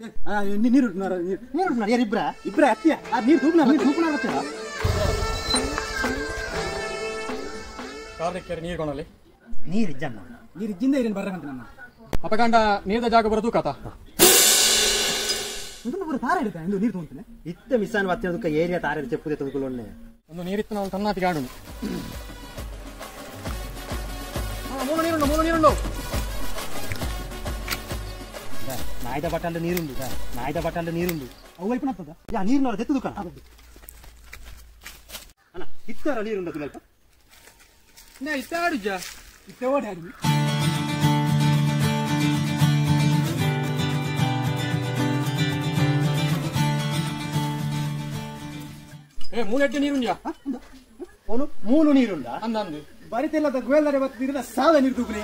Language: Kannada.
ನೀರು ನೀರು ಇಬ್ರ ಅತ್ಯ ನೀರು ತೂಪನ ಕಾರ್ಯಕ್ಕೆ ನೀರು ಕೊಣಲಿ ನೀರು ಇಜ್ಜಿಂದ ಇರೇನು ಬರ್ರಂತ ನಮ್ಮ ಅಪಗಂಡ ನೀರ್ದ ಜಾಗ ಬರೋದು ಕಥ ತಾರ ಇಡುತ್ತೆ ಎಂದು ನೀರು ತಗೊಂತಾನೆ ಇತ್ತ ಮಿಸಾನ್ ಬತ್ತಿನದಕ್ಕೆ ಏರಿಯಾ ತಾರ ಚೆಪ್ಪುದೆ ತುಳುಕೊಳ್ಳೊಣ್ಣೆ ಒಂದು ನೀರಿತ್ತು ನಾವು ತನ್ನಾತಿಗೆ ಆಡು ಮೂರು ನೀರುಂಡು ನಾಯ್ದ ಬಟ್ಟಂಡ ನೀರುಂಡು ಅವು ವೈಪುಣತ್ತದ ಯಾ ನೀರಿನ ತೆತ್ತದು ಕಣ ಅಣ್ಣ ಇತ್ತಾರ ನೀರುಂಡ ತುಲಲ್ಪ ಇತ್ತ ಆಡುಜ್ಜ ಇತ್ತೆ ಓಡಿ ಆಡಿ ಮೂಲೆಡ್ಡೆ ನೀರುಂಡ್ಯಾ ಅವನು ಮೂಲು ನೀರುಂಡ ಅಂದಂದು ಬರಿತೆಲ್ಲ ಗೋಲ್ದಾರೆ ಬತ್ತಿದ್ರೆ ಸಾಲ ನೀರು ತೂಕನೆ